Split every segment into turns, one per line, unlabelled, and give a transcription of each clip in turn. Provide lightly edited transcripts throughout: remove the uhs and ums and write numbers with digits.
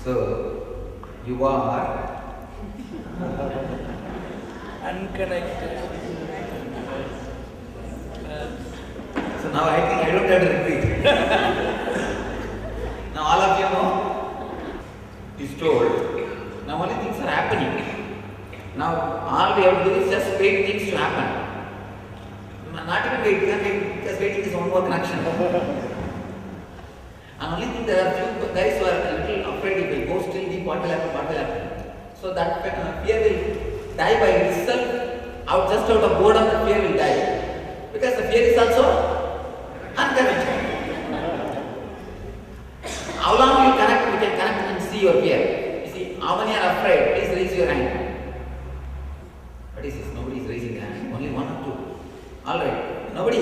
So, you are
unconnected.
So now I think I don't have to repeat. Now all of you know, is told. Now only things are happening. Now all we have to do is just wait things to happen. Not even wait, because waiting is one more connection. And only thing, there are few guys who are a little afraid if they go still deep, what will happen? So that fear will die by itself, just out of boredom the fear will die. Because the fear is also unconnected. How long you connect, we can connect and see your fear. You see, how many are afraid? Please raise your hand. What is this? Nobody is raising their hand. Only one or two. Alright. Nobody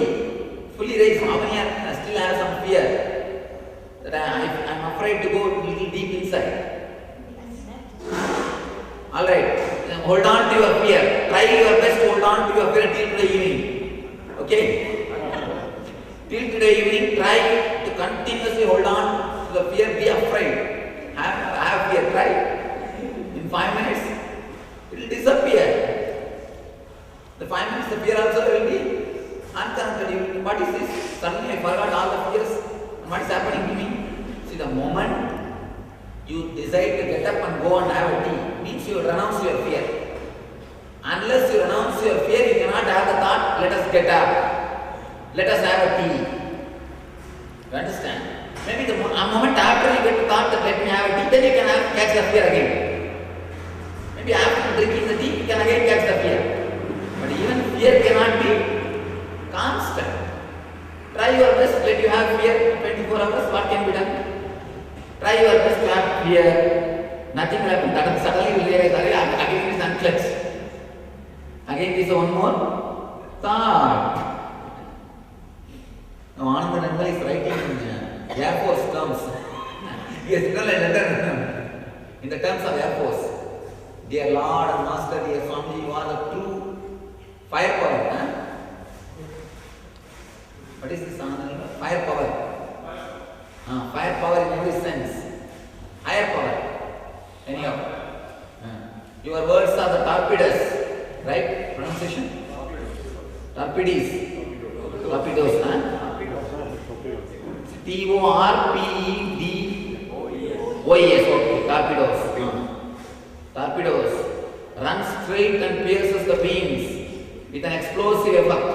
fully raised. How many are still have some fear? That I'm afraid to go a little deep inside. Alright. Hold on to your fear. Try your best to hold on to your fear till today evening. Okay? Till today evening, try to continuously hold on to the fear. Be afraid. Have fear. Try. In 5 minutes, it will disappear. The 5 minutes, the fear also will be unconnected. What is this? Suddenly I forgot all the fears. And what is happening to me? See, the moment you decide to get up and go and have a tea, means you renounce your fear. Unless you renounce your fear, you cannot have the thought, let us get up. Let us have a tea. You understand? Maybe the moment after you get the thought that let me have a tea, then you can catch the fear again. Maybe after drinking the tea, you can again catch the fear. But even fear cannot be constant. Try your best, let you have fear 24 hours, what can be done? Try your best to have fear, nothing will happen. That suddenly you will realize, again it is unclutched. Again this is one more thought. Now Ananda Nandal is writing in Air Force terms. He has written a letter in the terms of Air Force. Dear Lord and Master, dear Swami, you are the true firepower. Huh? What is this Ananda? Firepower. Firepower in every sense. Higher power. Anyhow. Your words are the torpedoes. Right? Pronunciation? Torpedoes. Torpedoes. T-O-R-P-E-D-O-E-S. Okay. Torpedoes. Torpedoes. Run straight and pierces the beams with an explosive effect.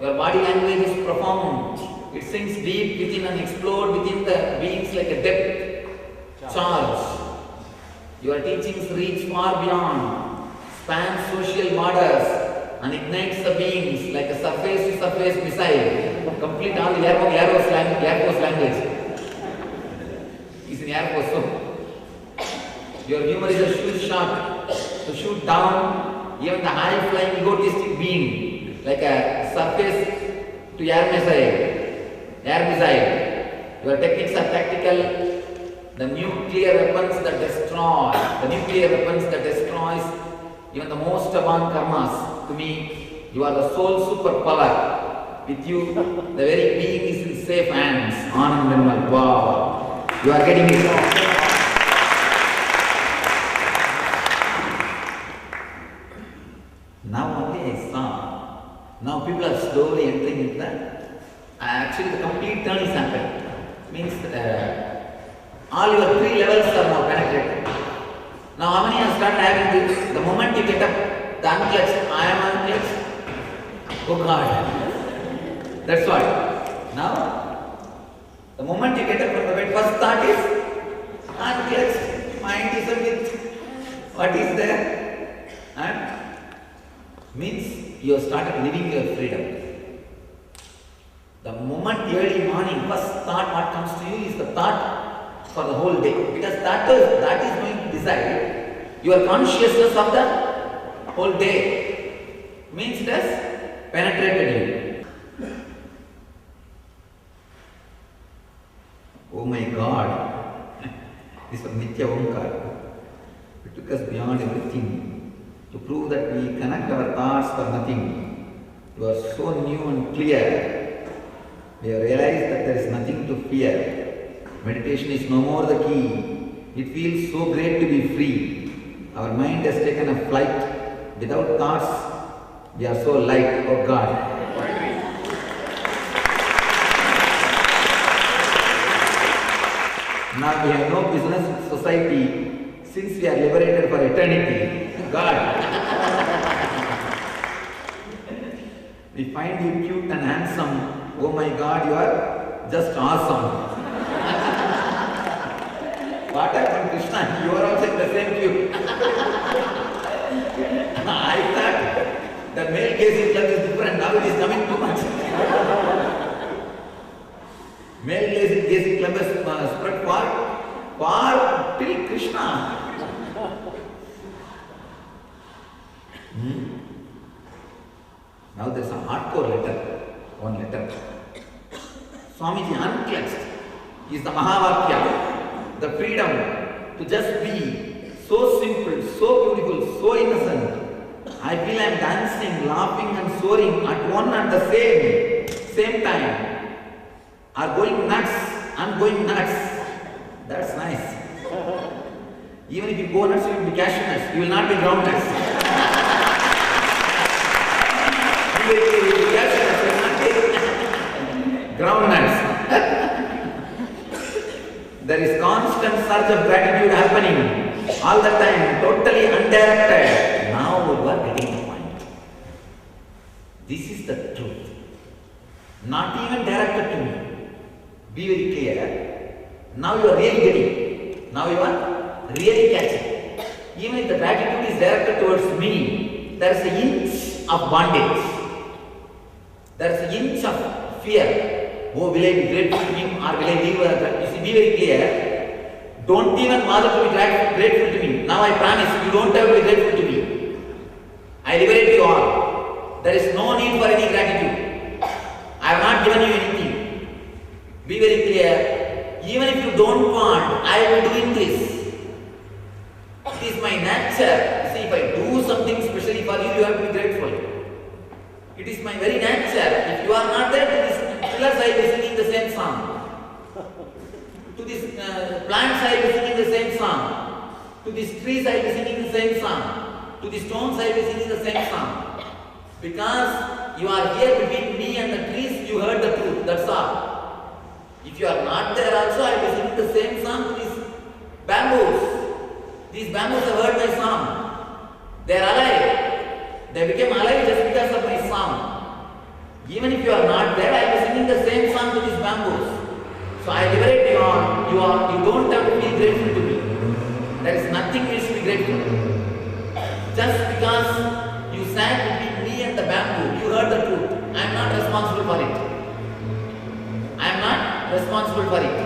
Your body language is profound. It sinks deep within and explodes within the beings like a depth charge. Your teachings reach far beyond, span social borders, and ignites the beings like a surface-to-surface missile. Complete all the Air Force language. He's in Air Force, so your humor is a shoot shot to shoot down even the high-flying egotistic being like a surface-to-air missile. Your techniques are tactical. The nuclear weapons that destroys even the most advanced karmas. To me, you are the sole superpower. With you, the very being is in safe hands. Anand Nirmal. Wow. You are getting it wrong. Now only I saw. Now people are slowly entering into that. Actually, the complete turn is happening. Means all your 3 levels are now penetrated. Now, how many have started having this? The moment you get up, the unclutched, I am unclutched. Oh God. That's what. Now, the moment you get up from the bed, first thought is unclutched. Mind is a myth. What is there? And means you have started living your freedom. The moment early morning, first thought what comes to you is the thought for the whole day. Because that is going to decide your consciousness of the whole day. Means it has penetrated you. Oh my God. This was Nitya Omkar. It took us beyond everything to prove that we connect our thoughts for nothing. You are so new and clear. We have realized that there is nothing to fear. Meditation is no more the key. It feels so great to be free. Our mind has taken a flight. Without thoughts, we are so light. Oh God. Now we have no business with society since we are liberated for eternity. God. We find you cute and handsome. Oh my God, you are just awesome. What happened, Krishna? You are also in the same queue. I thought the male gazing club is different. Now it is coming too much. Male gazing club has spread far till Krishna. Now there is a hardcore letter. One letter. Swamiji unclenched is the Mahavakya. The freedom to just be so simple, so beautiful, so innocent. I feel I am dancing, laughing and soaring at one and the same time. Are going nuts, I am going nuts. That's nice. Even if you go nuts, you will be cashew nuts. You will not be ground nuts. You will be cashew nuts, you will not be ground nuts. There is constant surge of gratitude happening all the time, totally undirected. Now you are getting the point. This is the truth. Not even directed to me. Be very clear. Now you are really getting. Now you are really catching. Even if the gratitude is directed towards me, there is an inch of bondage. There is an inch of fear. Oh, will I be grateful to him or will I leave? You see, be very clear. Don't even bother to be grateful to me. Now I promise you don't have to be grateful to me. I liberate you all. There is no need for any gratitude. I have not given you anything. Be very clear. Even if you don't want, I am doing this. It is my nature. See, if I do something specially for you, you have to be grateful. It is my very nature. If you are not there, to these pillars I will be singing the same song. To these plants I will be singing the same song. To these trees I will be singing the same song. To these stones I will be singing the same song. Because you are here between me and the trees, you heard the truth. That's all. If you are not there also, I will be singing the same song to these bamboos. These bamboos have heard my song. They are alive. They became alive just because of my song. Even if you are not there, I am singing the same song to these bamboos. So I liberate you all. You don't have to be grateful to me. There is nothing you should be grateful. Just because you sat between me and the bamboo, you heard the truth. I am not responsible for it. I am not responsible for it.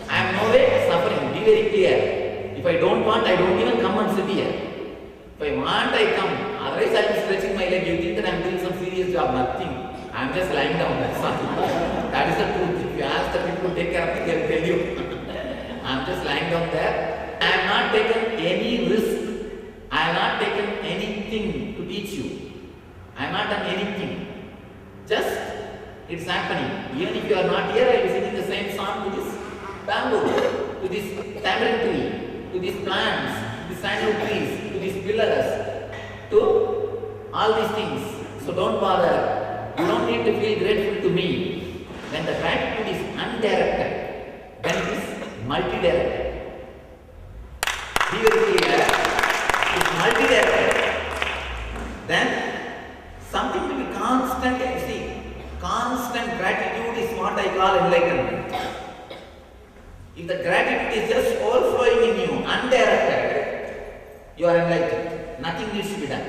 I am no way suffering. Be very clear. If I don't want, I don't even come and sit here. If I want, I come. Otherwise, I am stretching my leg. You think that I am doing some serious job? Nothing. I am just lying down. That's all. That is the truth. If you ask the people to take care of me, they will tell you. I am just lying down there. I have not taken any risk. I have not taken anything to teach you. I have not done anything. Just it's happening. Even if you are not here, I will be singing the same song to this bamboo, to this tamarind tree, to these plants, to these sandalwood trees, to these pillars, to all these things. So don't bother. You don't need to feel grateful to me. When the gratitude is undirected, then it is multi-directed. Be very clear. It is multi-directed. Then something will be constant. You see, constant gratitude is what I call enlightenment. If the gratitude is just overflowing in you, undirected, you are enlightened. Nothing needs to be done.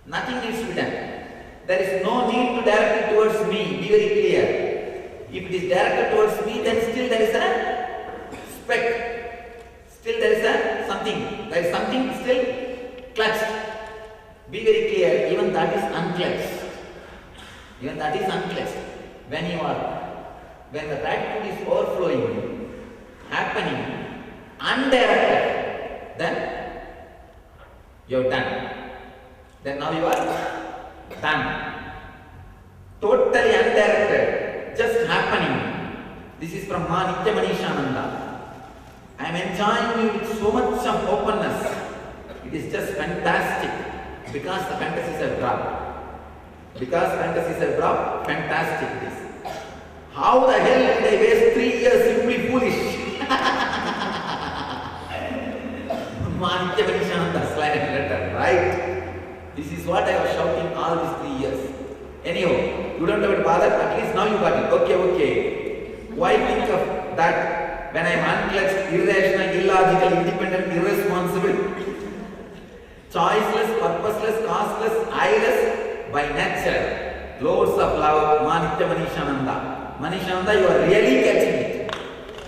Nothing needs to be done. There is no need to direct it towards me. Be very clear. If it is directed towards me, then still there is a speck. Still there is a something. There is something still clutched. Be very clear. Even that is unclutched. Even that is unclutched. When the gratitude is overflowing, happening, undirected, then you are done. Then now you are done. Totally undirected, just happening. This is from Ma Nitya Manishananda. I am enjoying you with so much of openness. It is just fantastic because the fantasies have dropped. Because fantasies have dropped, fantastic it is. How the hell did I waste 3 years simply foolish? Manitya Manishananda slide letter, right? This is what I was shouting all these 3 years. Anyhow, you don't have to bother, at least now you got it. Okay. Why think of that when I am unclutched, irrational, illogical, independent, irresponsible, choiceless, purposeless, causeless, eyeless, by nature, loads of love, Manitya Manishananda. Manishananda, you are really catching it.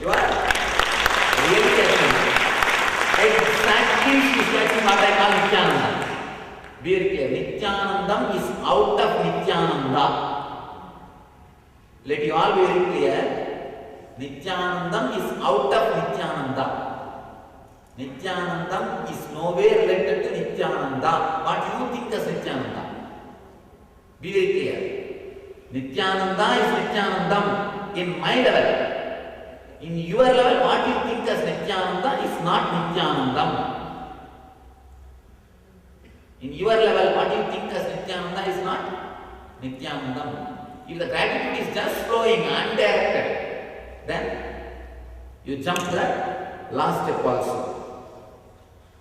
You are really catching it. Exactly, she is catching what I call Nityananda. Be very clear. Nityanandam is out of Nityananda. Let you all be very clear. Nityanandam is out of Nityananda. Nityanandam is nowhere related to Nityananda. What you think as Nityananda? Be very clear. Nityananda is Nityanandam in my level. In your level, what you think as Nityananda is not Nityanandam. In your level, what you think as Nityananda is not Nityanandam. If the gratitude is just flowing undirected, then you jump to the last step also.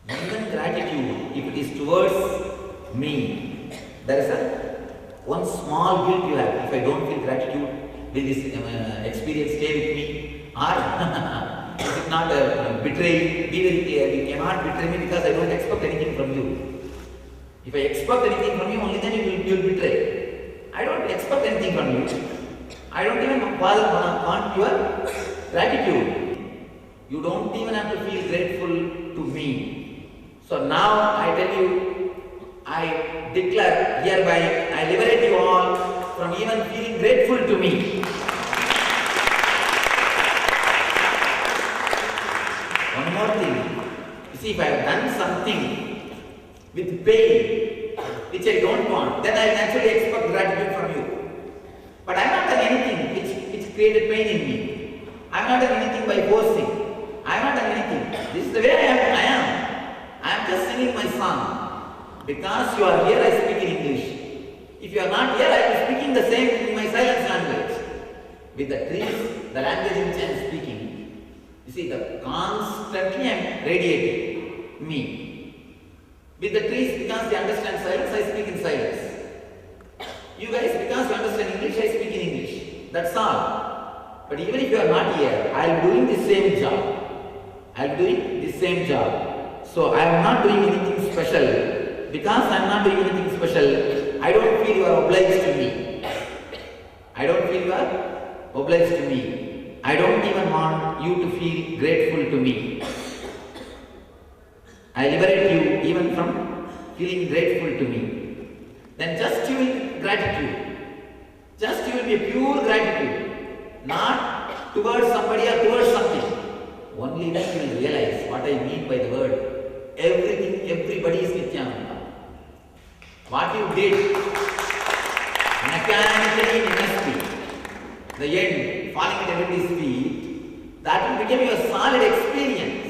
Even gratitude, if it is towards me, there is one small guilt you have. If I don't feel gratitude, will this experience stay with me? Or is it not betraying? Be very clear, you cannot betray me because I don't expect anything from you. If I expect anything from you, only then you will betray. I don't expect anything from you. I don't even want your gratitude. You don't even have to feel grateful to me. So now I tell you, I declare hereby, I liberate you all from even feeling grateful to me. One more thing. You see, if I have done something with pain, which I don't want, then I naturally expect gratitude from you. But I have not done anything which created pain in me. I have not done anything by forcing. I have not done anything. This is the way I am. I am just singing my song. Because you are here, I speak in English. If you are not here, I am speaking the same in my silence language. With the trees, the language in which I am speaking. You see, constantly I am radiating me. With the trees, because they understand silence, I speak in silence. You guys, because you understand English, I speak in English. That's all. But even if you are not here, I am doing the same job. I am doing the same job. So I am not doing anything special. Because I am not doing anything special, I don't feel you are obliged to me. I don't feel you are obliged to me. I don't even want you to feel grateful to me. I liberate you even from feeling grateful to me. Then just you will gratitude. Just you will be a pure gratitude. Not towards somebody or towards something. Only then you will realize what I mean by the word. Everything, everybody is Nityananda. What you did mechanically in SP, the end, falling at everybody's feet, that will become your solid experience.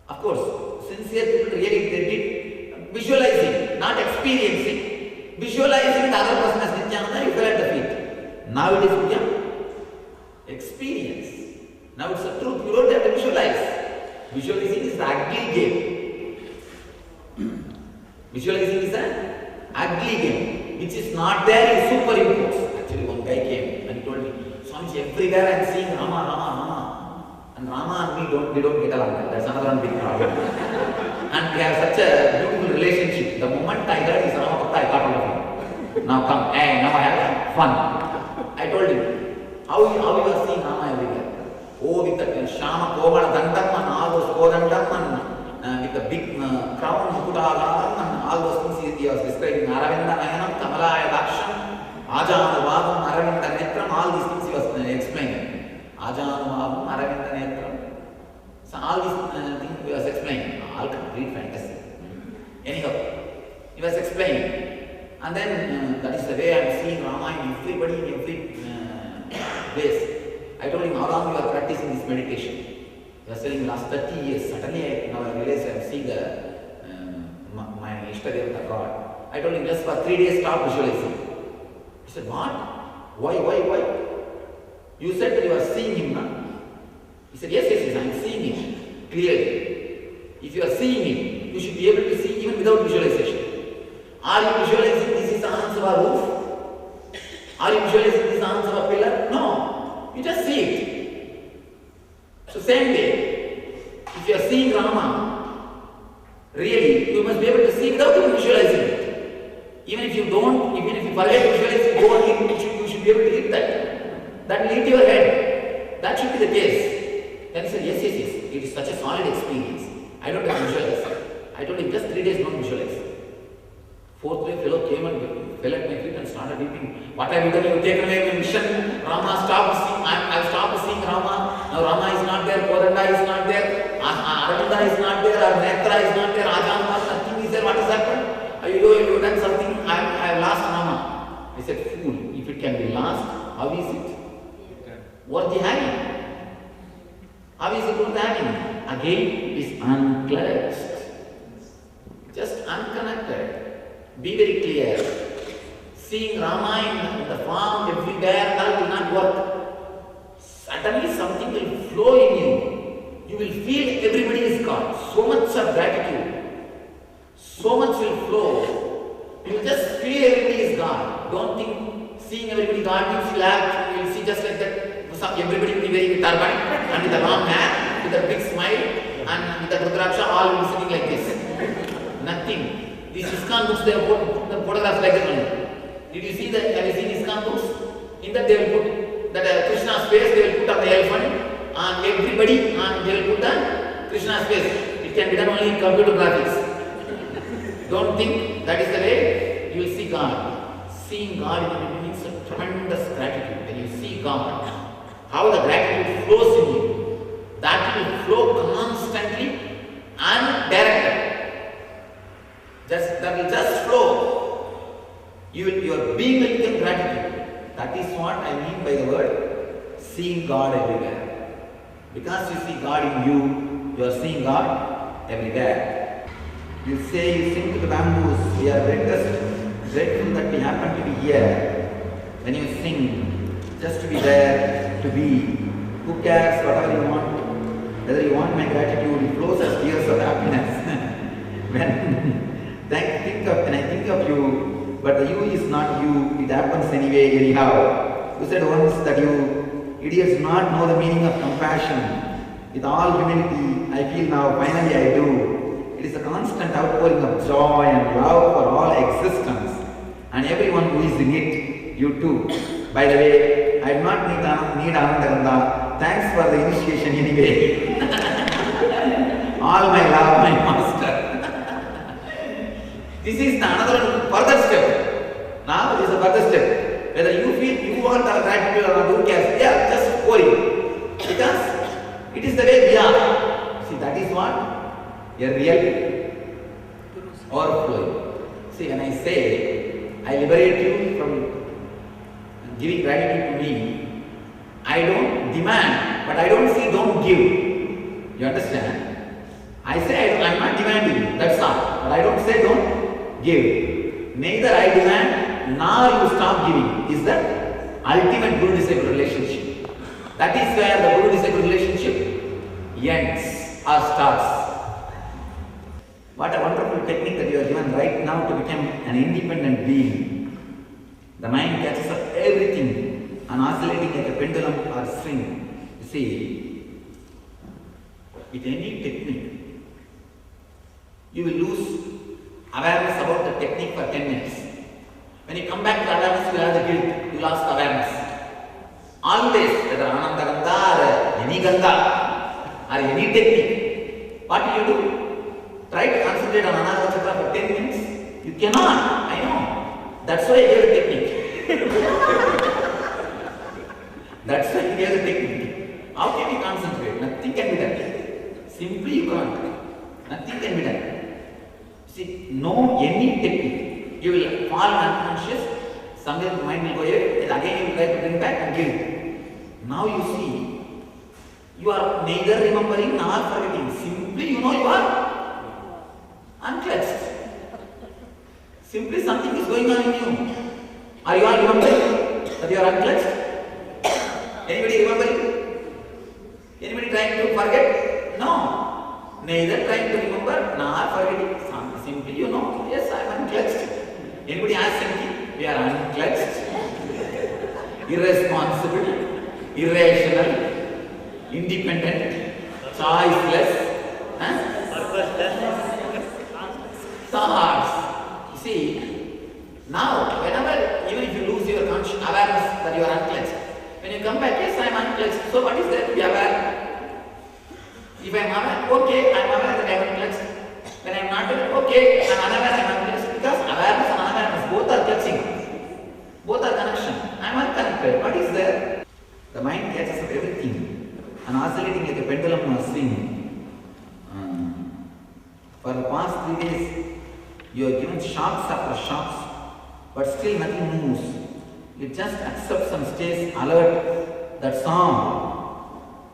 Of course, sincere people really they did visualizing, not experiencing. Visualizing the other person as Nityananda, you fell at the feet. Now it is become experience. Now it's the truth, you don't have to visualize. Visualizing is the ugly game. Visualizing is an ugly game, which is not there in superimposed. Actually, one guy came and he told me, Swamiji, everywhere I am seeing Rama, Rama, Rama. And Rama and me we don't get along. That's another one big problem. And we have such a beautiful relationship. The moment I heard his Rama Bhakta, I got hold of him. Now come, hey, now I have fun. I told him, how you are seeing Rama everywhere? Oh, with the Shama Kovala Dandam and all those Kodandam and with the big crown, Mukutalam and all those things he was describing. Aravinda Nayanam, Kamalaya Daksham, Ajanuvabam, Aravinda Netram, all these things he was explaining. Ajanuvabam, Aravinda Netram. So all these things he was explaining. All complete fantasy. Anyhow, he was explaining. And then that is the way I am seeing Rama in everybody, in every place. I told him, how long you are practicing this meditation? You are saying last 30 years. Suddenly now I realize I am seeing my Ishtadevata God. I told him just for 3 days stop visualizing. He said, what? Why? You said that you are seeing him now. He said, yes, I am seeing it clearly. If you are seeing it, you should be able to see even without visualization. Are you visualizing this is the answer of a roof? Are you visualizing this answer of a pillar? No. You just see it. So same way, if you are seeing Rama, really, you must be able to see without even visualizing it. Even if you forget to visualize it, go on, you should be able to hit that. That will hit your head. That should be the case. Then he said, yes, it is such a solid experience. I don't have to visualize. I told him, just 3 days don't visualize. Fourth day, fellow came and fell at my feet and started weeping. What have you done? You have taken away my mission. Rama stopped seeing. I stopped seeing Rama. Now Rama is not there. Kodanda is not there. Aravinda is not there. Our Netra is not there. Ajamar, nothing is there. What has happened? You have done something. I have lost Rama. I said, fool. If it can be lost, how is it? Worth having? How is it worth having? Again, it is unclutched. Just unconnected. Be very clear. Seeing Rama in the form everywhere, that will not work. Suddenly something will flow in you. You will feel everybody is God. So much of gratitude. So much will flow. You will just feel everybody is God. Don't think seeing everybody God means you will see just like that. Everybody will be wearing a turban and with a long hair, with a big smile and with a rudraksha, all will be sitting like this. Nothing. These ISKCON books, they have put the photographs like that only. Did you see that? Have you seen ISKCON books? In that they will put that Krishna's face, they will put on the elephant, and everybody, and they will put the Krishna's face. It can be done only in computer graphics. Don't think that is the way you will see God. Seeing God in the means of tremendous gratitude. When you see God, how the gratitude flows in you, that will flow constantly and directly. That will just flow. Your being will become gratitude. That is what I mean by the word seeing God everywhere. Because you see God in you, you are seeing God everywhere. You sing to the bamboos, we are grateful that we happen to be here. When you sing, just to be there, to be, who cares whatever you want, whether you want my gratitude, it flows as tears of happiness. When I think of you, but the you is not you, it happens anyway, anyhow. You said once that you idiots do not know the meaning of compassion. With all humility, I feel now, finally I do. It is a constant outpouring of joy and love for all existence and everyone who is in it, you too. By the way, I do not need Anandaganda. Thanks for the initiation anyway. All my love, my master. This is another further step. Now this is a further step. Whether you feel you want our gratitude or not, who cares? Yeah, just pouring. Because it is the way we are. See, that is what? A real overflowing. See, when I say, I liberate you from giving gratitude to me, I don't demand, but I don't say don't give. You understand? I say I am not demanding, that's all. But I don't say don't give. Neither I demand, nor you stop giving. Is that ultimate guru-disciple relationship. That is where the guru-disciple relationship ends or starts. What a wonderful technique that you are given right now to become an independent being. The mind catches up everything and oscillating like a pendulum or string. You see, with any technique, you will lose awareness about the technique for 10 minutes. When you come back to awareness, you will have the guilt. You lost awareness. Always, whether Ananda Gandha or any Gandha or any technique, what will you do? Try to concentrate on Anahata Chakra for 10 minutes. You cannot. I know. That's why I gave the technique. That's why I gave the technique. How can you concentrate? Nothing can be done. Simply you can't. Nothing can be done. See, know any technique. You will fall unconscious. Somewhere the mind will go away. Then again you will try to bring back and give. Now you see, You are neither remembering nor forgetting. Simply you know you are unclutched. Simply something is going on in you. Are you all remembering that you are unclutched? Anybody remembering? Anybody trying to forget? No. Neither trying to remember nor forgetting. Simply you know, yes, I am unclutched. Anybody ask anything? We are unclutched. Irresponsible, irrational, independent, choiceless, thoughts. You see, now whenever, even if you lose your conscious awareness that you are unclutched, when you come back, yes, I am unclutched. So what is there to be aware? If I am aware, okay, I am aware that I am unclutched. When I am not aware, okay, I am unaware, I am unclutched. Because awareness and unawareness both are clutching. Both are connection. I am unconnected. What is there? The mind catches up everything and oscillating like a pendulum or swing. For the past 3 days, you are given shocks after shocks, but still nothing moves. It just accepts and stays alert. That song.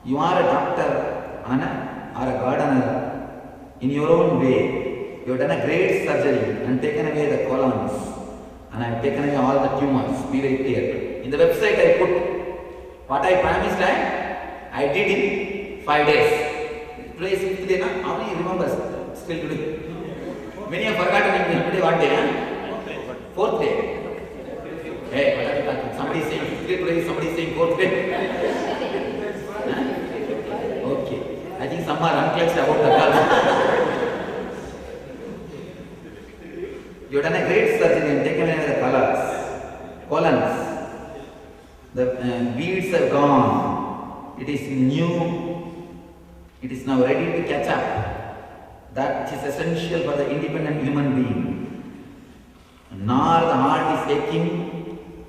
You are a doctor, Anna, or a gardener. In your own way, you have done a great surgery and taken away the colons, and I have taken away all the tumors. Be very clear. In the website I put what I promised I did in 5 days. Today is 5th day now. How many remembers still today? Many have forgotten today what day? 4th day. Hey, what are you talking? Somebody is saying 5th day today, somebody is saying 4th day. Okay. I think some are unclutched about the color. You have done a great surgery and taken away the colons. The weeds are gone. It is new. It is now ready to catch up. That is essential for the independent human being. Nor the heart is aching.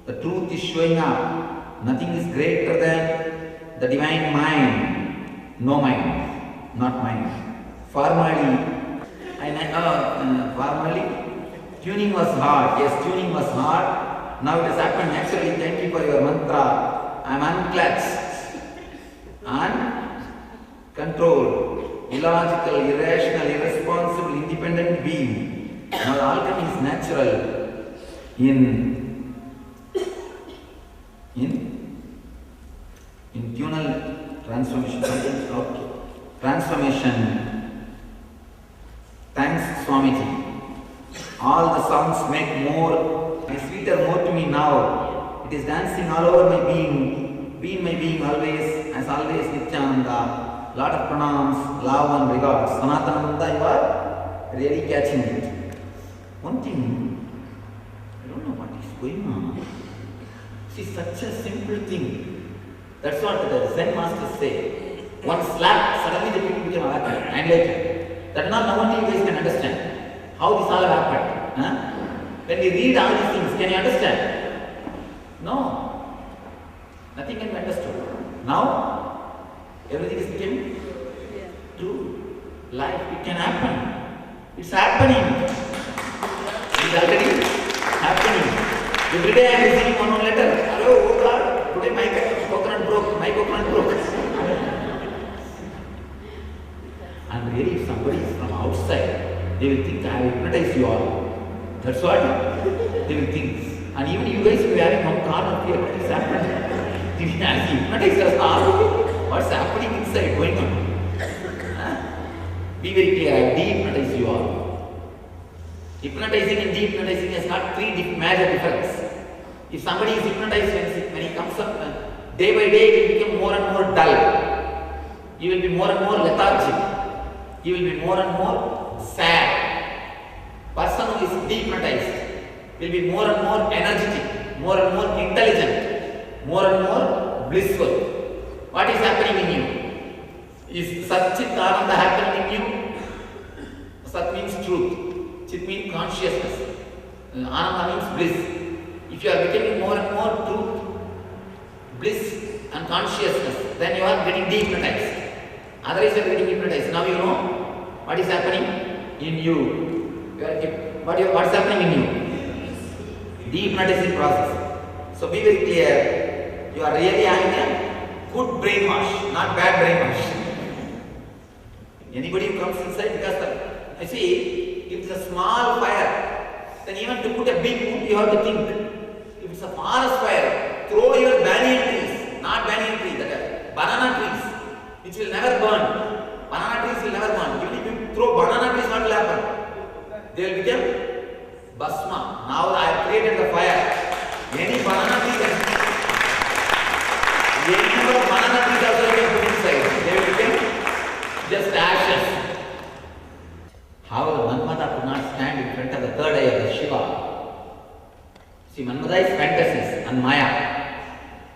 The truth is showing up. Nothing is greater than the divine mind. No mind, not mind. Formally, tuning was hard. Yes, tuning was hard. Now it has happened naturally. Thank you for your mantra. I am unclutched, uncontrolled, illogical, irrational, irresponsible, independent being. Now the alchemy is natural in tunal transformation. Okay. Transformation. Thanks, Swamiji. All the sounds make more, sweeter more to me now. It is dancing all over my being. Be in my being always, as always, Nityananda. Lot of pranams, love and regards. Sanatananda, you are really catching it. One thing, I don't know what is going on. See, such a simple thing. That's what the Zen masters say. One slap, suddenly the people became enlightened. That now only you guys can understand how this all happened. When we read all these things, can you understand? No. Nothing can be understood. Now, everything is becoming true. Life, it can happen. It's happening. It's already happening. Every day I am receiving one letter. Hello, oh God, today my coconut broke. My coconut broke. And really, if somebody is from outside, they will think I have hypnotized you all. That's what they will think. And even you guys will be having one corner here. What is happening? As he hypnotized us all, what's happening inside going on? Be very clear, I have de-hypnotized you all. Hypnotizing and de-hypnotizing has got three major differences. If somebody is hypnotized when he comes up, day by day he will become more and more dull. He will be more and more lethargic. He will be more and more sad. Person who is de-hypnotized will be more and more energetic, more and more intelligent, more and more blissful. What is happening in you? Is Sat-Chit Ananda happening in you? Sat means truth. Chit means consciousness. Ananda means bliss. If you are becoming more and more truth, bliss and consciousness, then you are getting de-hypnotized. Otherwise you are getting hypnotized. Now you know what is happening in you. What's happening in you? De-hypnotizing process. So be very clear. You are really having a good brainwash, not bad brainwash. Anybody who comes inside, because I see, if it's a small fire, then even to put a big wood, you have to think. If it's a forest fire, throw your banyan trees, not banyan trees, banana trees, which will never burn. Banana trees will never burn. Even if you throw banana trees, what will happen? They will become bhasma. Now I have created the fire. Any banana tree can, any number of banana trees also you can put inside. They will become just ashes. However, Manmada could not stand in front of the third eye of the Shiva. See, Manmada is fantasies and Maya,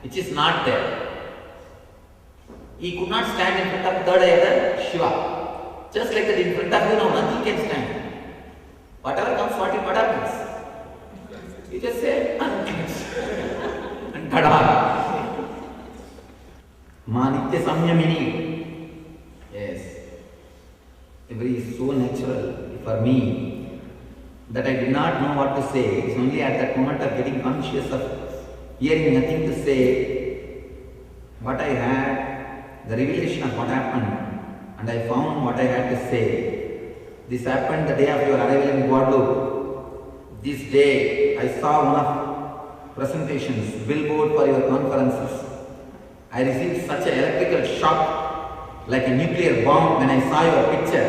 which is not there. He could not stand in front of the third eye of the Shiva. Just like that, in front of you now, nothing can stand. Whatever comes, what happens? You just say, and tada! Manitya Samyamini. Yes. Every is so natural for me that I did not know what to say. It's only at that moment of getting conscious of hearing nothing to say, what I had, the revelation of what happened, and I found what I had to say. This happened the day of your arrival in Guadalupe. This day I saw one of presentations, billboard for your conferences. I received such an electrical shock, like a nuclear bomb, when I saw your picture,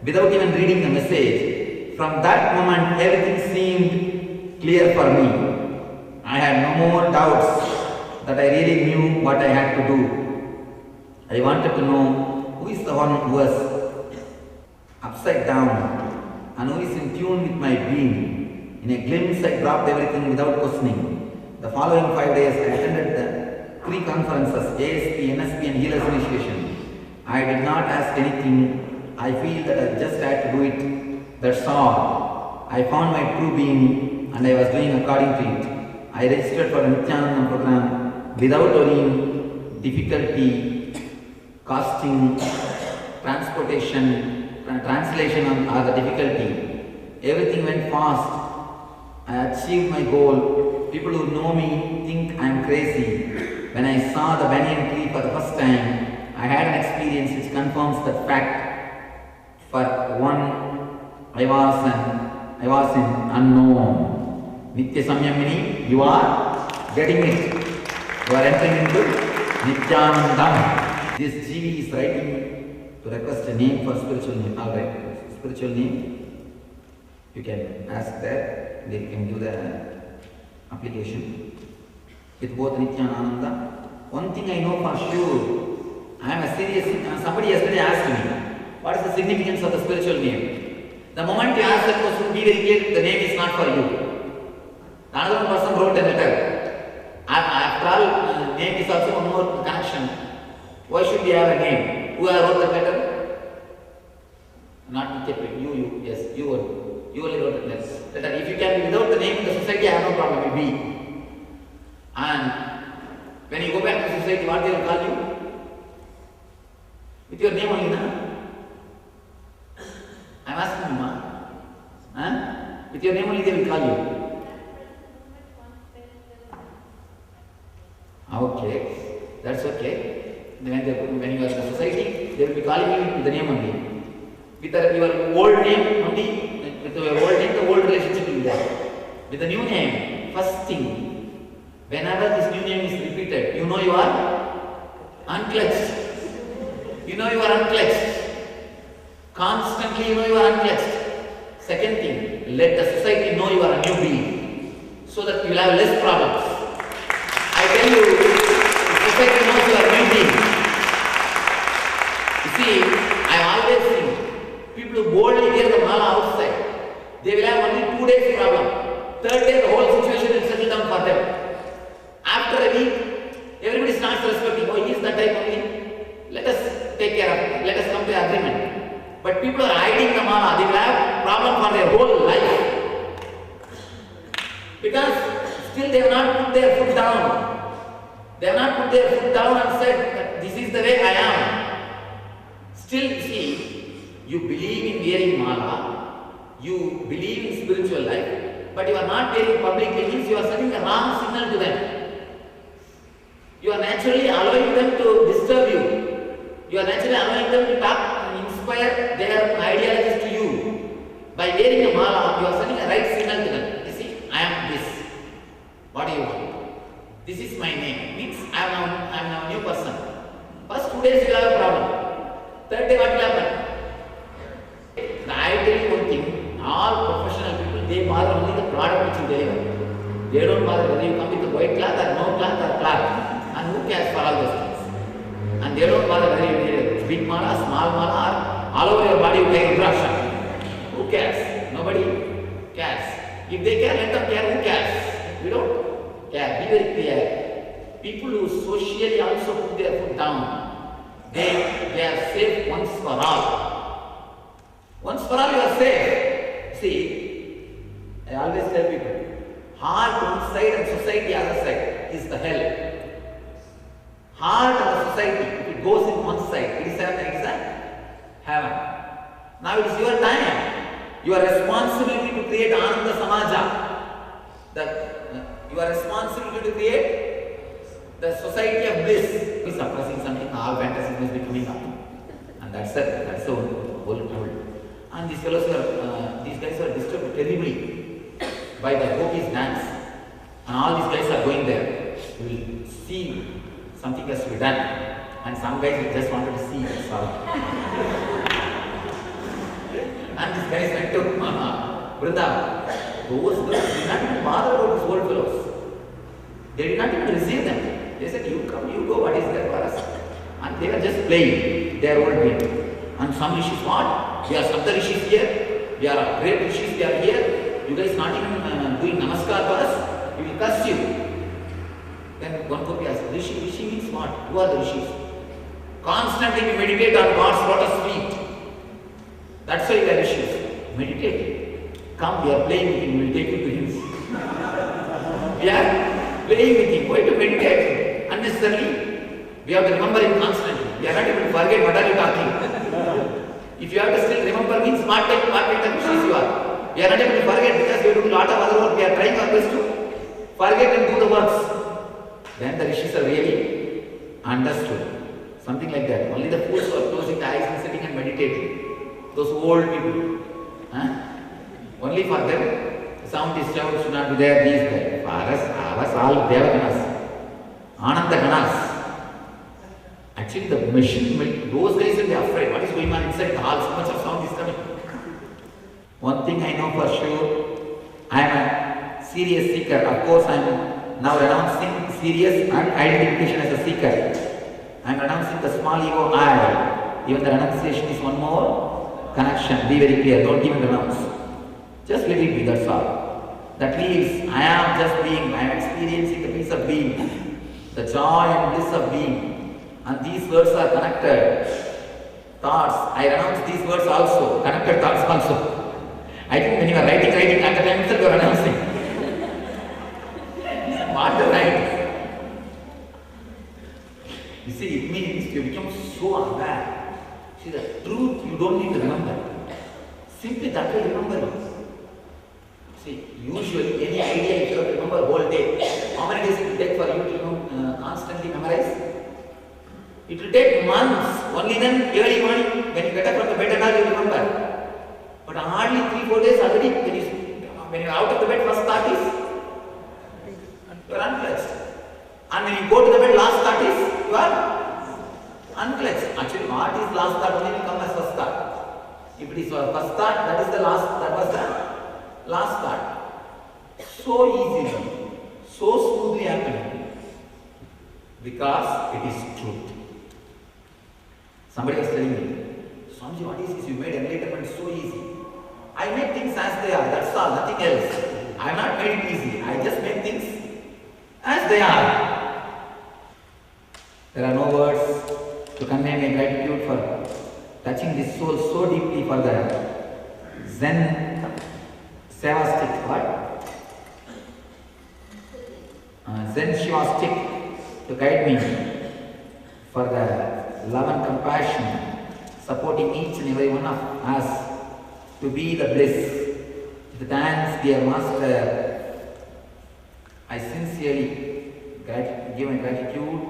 without even reading the message. From that moment, everything seemed clear for me. I had no more doubts that I really knew what I had to do. I wanted to know who is the one who was upside down and who is in tune with my being. In a glimpse, I dropped everything without questioning. The following 5 days, I attended the 3 conferences, ASP, NSP and Healers Initiation. I did not ask anything. I feel that I just had to do it. That's all. I found my true being and I was doing according to it. I registered for a Nityanandam program without worrying, difficulty, costing, transportation, translation are the difficulty. Everything went fast. I achieved my goal. People who know me think I am crazy. When I saw the banyan tree for the first time, I had an experience which confirms that fact. For one, I was in unknown. Nitya Samyamini, you are getting it. You are entering into Nityanandam. This GV is writing to request a name for spiritual name. Alright, spiritual name. You can ask that. They can do the application. With both Nitya and Ananda. One thing I know for sure, I am a serious, somebody yesterday asked me, what is the significance of the spiritual name? The moment you ask that question, be very clear, the name is not for you. Another person wrote a letter. After all, name is also one more connection. Why should we have a name? Who wrote the letter? Not Nitya, you, yes, you only wrote the letter. If you can be without the name in the society, I have no problem, maybe. And when you go back to society, what they will call you? With your name only, na? I am asking you, ma. Huh? With your name only they will call you. Okay, that's okay. When you are in the society, they will be calling you with the name only. With your old name only, with your old name, the old relationship will be there. With the new name, first thing, whenever this new name is repeated, you know you are unclutched. You know you are unclutched. Constantly you know you are unclutched. Second thing, let the society know you are a new being, so that you will have less problems. I tell you, the society knows you are a new being. You see, I have always seen people who boldly wear the mala outside, they will have only 2 days problem. Third day the whole situation will settle down for them. After a week, everybody starts respecting, oh, he is that type only. Let us take care of it. Let us come to an agreement. But people are hiding the mala. They will have problem for their whole life. Because still they have not put their foot down. They have not put their foot down and said that this is the way I am. Still, you see, you believe in wearing mala, you believe in spiritual life, but you are not wearing publicly, means you are sending a wrong signal to them. You are naturally allowing them to disturb you. You are naturally allowing them to talk and inspire their ideologies to you. By wearing a mala, you are sending a right signal to them. You see, I am this. What do you want? This is my name. Means I am now a new person. First 2 days you will have a problem. Third day what will happen? I tell you one thing, all professional people, they bother only the product which you deliver. They don't bother whether you come with a white cloth or no cloth or cloth. And who cares for all those things? And they don't bother whether you need a big mala, small mala, or all over your body you carry Rudraksha. Who cares? Nobody cares. If they care, let them care. Who cares? We don't care. Be very clear. People who socially also put their foot down, they are safe once for all. Once for all you are safe. See, I always tell people, heart one side and society other side is the hell. Heart and the society, if it goes in one side, it is heaven. Now it is your time. Your responsibility to create Ananda Samaja. Your responsibility to create the society of bliss. Be suppressing something, all fantasies must be coming up. And that's it. That's the whole world. And these fellows these guys are disturbed terribly by the gopis dance. And all these guys are going there. You will see something has to be done. And some guys just wanted to see. That's all. And these guys went to Vrindavan. Those girls did not even bother about these old fellows. They did not even receive them. They said, you come, you go, what is there for us? And they were just playing their old game. And some rishis, what? We are Sabda rishis here. We are great rishis, we are here. You guys not even doing namaskar for us. We will curse you. Then one gopi asked, Rishi means what? Who are the rishis? Constantly we meditate on God's lotus feet. That's why we are rishis. Meditate. Come, we are playing with him, we will take you to him. We are playing with him. Why to meditate? Unnecessarily. We have to remember him constantly. We are not able to forget what are you talking. If you have to still remember means what type of rishis you are. We are not able to forget because we do a lot of other work. We are trying our best to forget and do the works. Then the rishis are really understood. Something like that. Only the fools who are closing the eyes and sitting and meditating. Those old people. Only for them, sound disturbance should not be there. These there. For us, all Devaganas. Ananda Ganas. Actually, the machine, those guys will be afraid. What is going on inside the hall? So much of sound is coming. One thing I know for sure, I am a serious seeker. Of course, I am now renouncing serious and identification as a seeker. I am renouncing the small ego I. Even the renunciation is one more connection. Be very clear. Don't even renounce. Just let it be. That's all. That leaves. I am just being. I am experiencing the peace of being, the joy and bliss of being. And these words are connected. Thoughts. I renounce these words also. Connected thoughts also. I think when you are writing at the time itself you are renouncing. What to write? You see, it means you become so aware. See, the truth you don't need to remember. Simply that will remember you. See, usually any idea you have to remember whole day. How many days it will take for you to constantly memorize? It will take months. Only then early morning when you get up from the bed and all you remember. But hardly 3-4 days already when you are out of the bed, first thought is you are unclutched. And when you go to the bed, last thought is you are unclutched. Actually, what is last thought only will come as first thought. If it is your first thought, that is the last. That was the last thought. So easily, so smoothly happening because it is truth. Somebody was telling me, Swamiji, what is this? You made enlightenment so easy. I make things as they are, that's all, nothing else. I have not made it easy. I just make things as they are. There are no words to convey my gratitude for touching this soul so deeply for the Zen Seva stick. What? Zen Shiva stick to guide me for the love and compassion, supporting each and every one of us to be the bliss. The thanks, dear Master, I sincerely give my gratitude.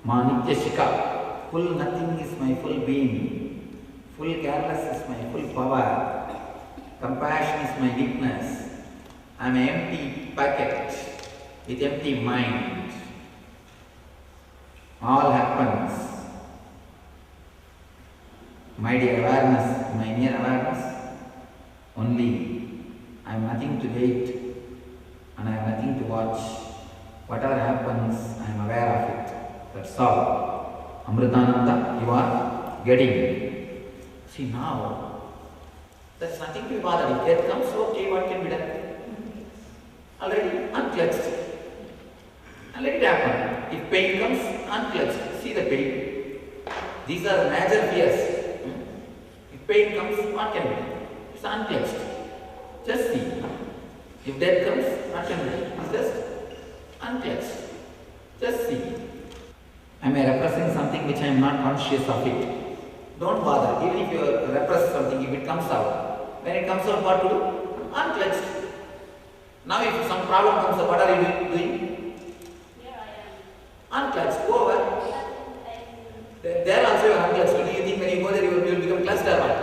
Ma Nitya Shika. Full nothing is my full being. Full careless is my full power. Compassion is my weakness. I am an empty packet with empty mind. All happens. My dear awareness, my near awareness, only I am nothing to wait and I have nothing to watch. Whatever happens, I am aware of it. That's all. Amritananda, you are getting. See now, there's nothing to be bothered. If death comes, okay, what can be done? Already unclutched. And let it happen. If pain comes, unclutched. See the pain. These are the major fears. If pain comes, what can be done? It's unclutched. Just see. If death comes, what can be done? It's just unclutched. Just see. I may represent something which I am not conscious of it. Don't bother. Even if you repress something, if it comes out, when it comes out, what to do? Unclutched. Now if some problem comes up, what are you doing? Unclutched. Go over. There also you are unclutched. Do you think when you go there you will become clutched or what?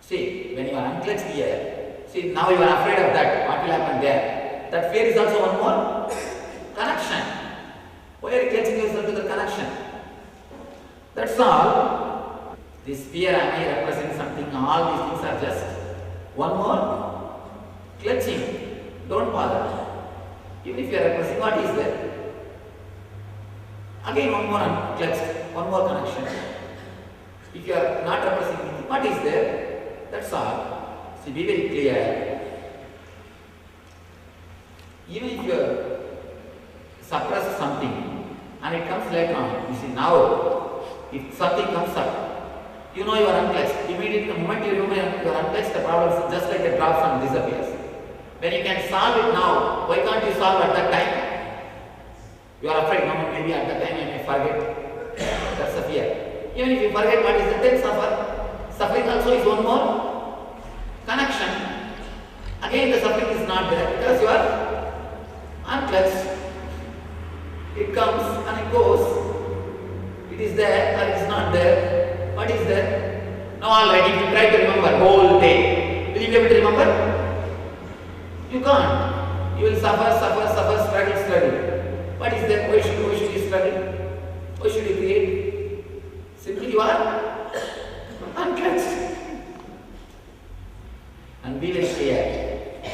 See, when you are unclutched here, see now you are afraid of that. What will happen there? That fear is also one more connection. Why are you clutching yourself to the connection? That's all. This fear I may represent something. All these things are just one more clutching. Don't bother. Even if you are repressing, what is there? Again, one more unclutched, one more connection. If you are not repressing anything, what is there? That's all. See, be very clear. Even if you suppress something and it comes later on, you see now, if something comes up, you know you are unclutched. Immediately, the moment you remember you are unclutched, the problem is just like a drop and disappears. When you can solve it now, why can't you solve at that time? You are afraid, no, maybe at that time I may forget. That's the fear. Even if you forget what is the then suffer. Suffering also is one more connection. Again the suffering is not there because you are unclutched. It comes and it goes. It is there or it is not there. What is there? Now alright, if you try to remember whole day, will you be able to remember? You can't. You will suffer, struggle. What is there? Why should you struggle? Why should you create? Simply you are unclutched. And be very clear.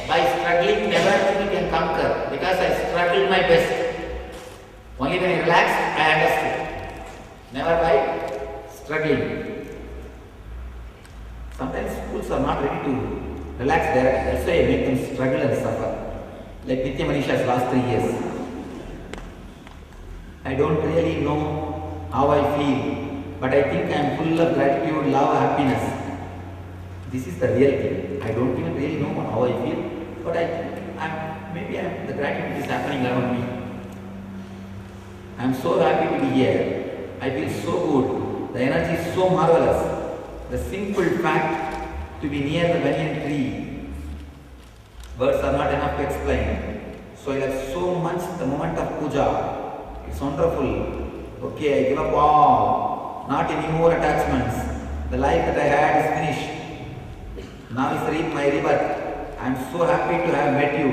By struggling, never you can conquer. Because I struggled my best. Only when I relaxed, I understood. Never by struggling. Sometimes fools are not ready to relax there. That's why I make them struggle and suffer. Like Nitya Manisha's last 3 years. I don't really know how I feel, but I think I am full of gratitude, love, happiness. This is the real thing. I don't even really know how I feel, but I think the gratitude is happening around me. I am so happy to be here. I feel so good. The energy is so marvelous. The simple fact to be near the banyan tree, words are not enough to explain. So I love so much the moment of puja. It's wonderful. Okay, I give up all. Not any more attachments. The life that I had is finished. Now is my rebirth. I am so happy to have met you.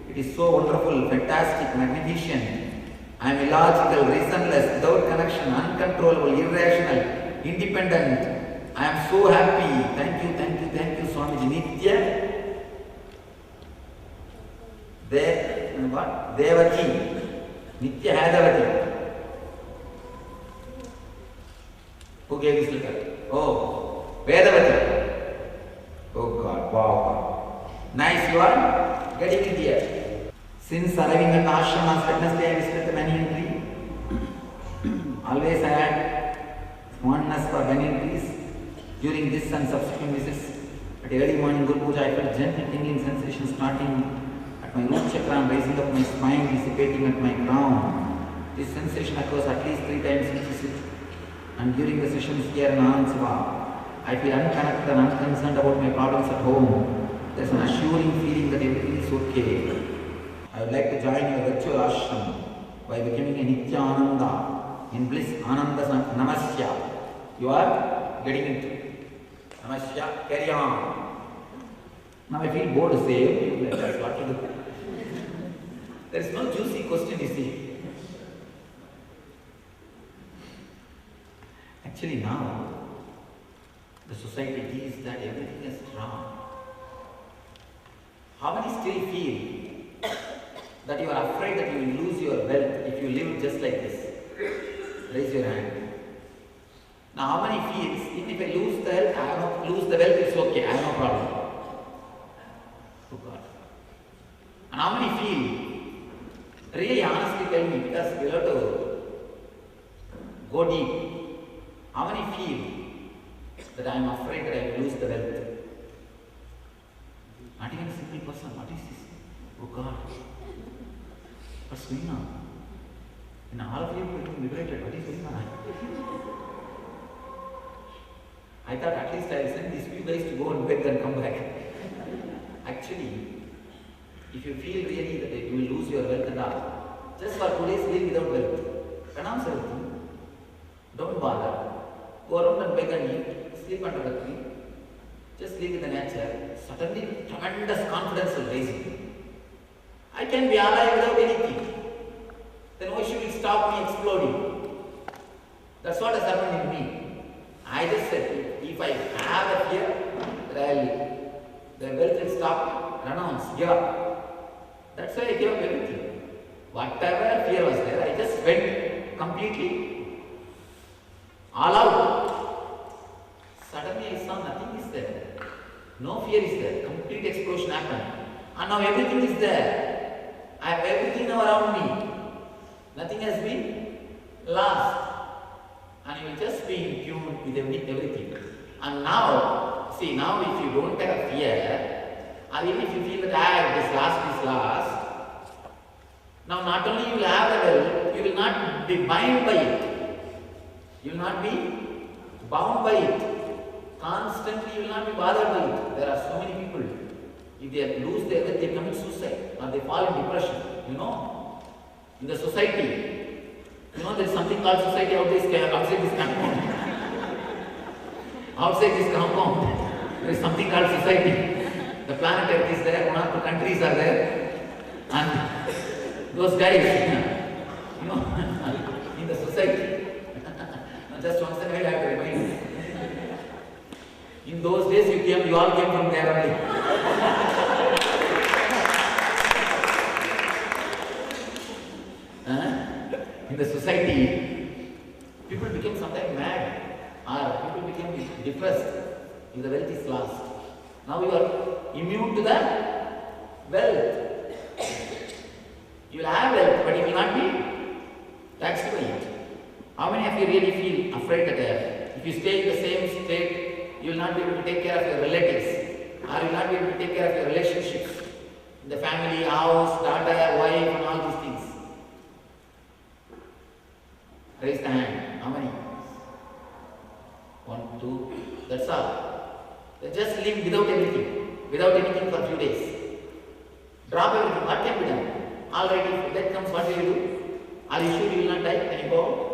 It is so wonderful, fantastic, magnificent. I am illogical, reasonless, without connection, uncontrollable, irrational, independent. I am so happy. Thank you, Swamiji. Nitya, what? Devaki. Nitya Hadavati. Who gave this letter? Oh, Vedavati. Oh God, wow. Nice, you are getting it here. Since arriving at Ashram on Wednesday, I visited the banyan tree. Always I had fondness for banyan trees. During this and subsequent visits, at early morning Guru Puja, I felt gentle tingling sensation starting at my root chakra and rising up my spine, dissipating at my crown. This sensation occurs at least 3 times each visit. And during the sessions here in Anand Seva, I feel unconnected and unconcerned about my problems at home. There's an assuring feeling that everything is okay. I would like to join your virtual ashram by becoming a Nityananda in bliss Ananda Namasya. You are getting into Namasya, carry on. Now I feel bored to say, that's what to do. There is no juicy question, you see. Actually now, the society is that everything is wrong. How many still feel that you are afraid that you will lose your wealth if you live just like this? Raise your hand. Now how many feels, even if I lose the health, lose the wealth, it's okay, I have no problem. Oh God. And how many feel, really honestly tell me, because we have to go deep. How many feel that I am afraid that I will lose the wealth? Not even a simple person. What is this? Oh God. What's going on? And all of you are getting liberated. What is going on? I thought at least I will send these few guys to go and beg and come back. Actually, if you feel really that you will lose your wealth and all, just for 2 days live without wealth. Renounce everything. Don't bother. Go around and beg and eat. Sleep under the tree. Just live in the nature. Suddenly, tremendous confidence will raise you. I can be alive without anything. Then why should it stop me exploding? That's what has happened in me. I just said, if I have a fear, the wealth will stop, renounce, give up. That's why I gave up everything. Whatever fear was there, I just went completely all out. Suddenly I saw nothing is there. No fear is there. Complete explosion happened. And now everything is there. I have everything now around me. Nothing has been lost. And you will just be in tune with everything. And now, see, now if you don't have fear, or even if you feel that this last, now not only you will have the wealth, you will not be bound by it. You will not be bound by it. Constantly you will not be bothered by it. There are so many people, if they lose their wealth, they commit suicide or they fall in depression. You know, in the society, you know there is something called society outside this compound. Outside this compound, there is something called society. The planet Earth is there, 1 or 2 countries are there, and those guys, you know, in the society. Just once in a while I have to remind you. In those days you all came from there only. In the society, people became sometimes mad, or people became depressed if the wealth is lost. Now you are immune to the wealth. You will have wealth, but you will not be taxed by it. How many of you really feel afraid that if you stay in the same state, you will not be able to take care of your relatives, or you will not be able to take care of your relationships, the family, house, daughter, wife, and all these things? Raise the hand. How many? 1, 2. That's all. Just live without anything for a few days. Drop everything. What can be done? All right, if death comes, what will you do? Are you sure you will not die? Can you go?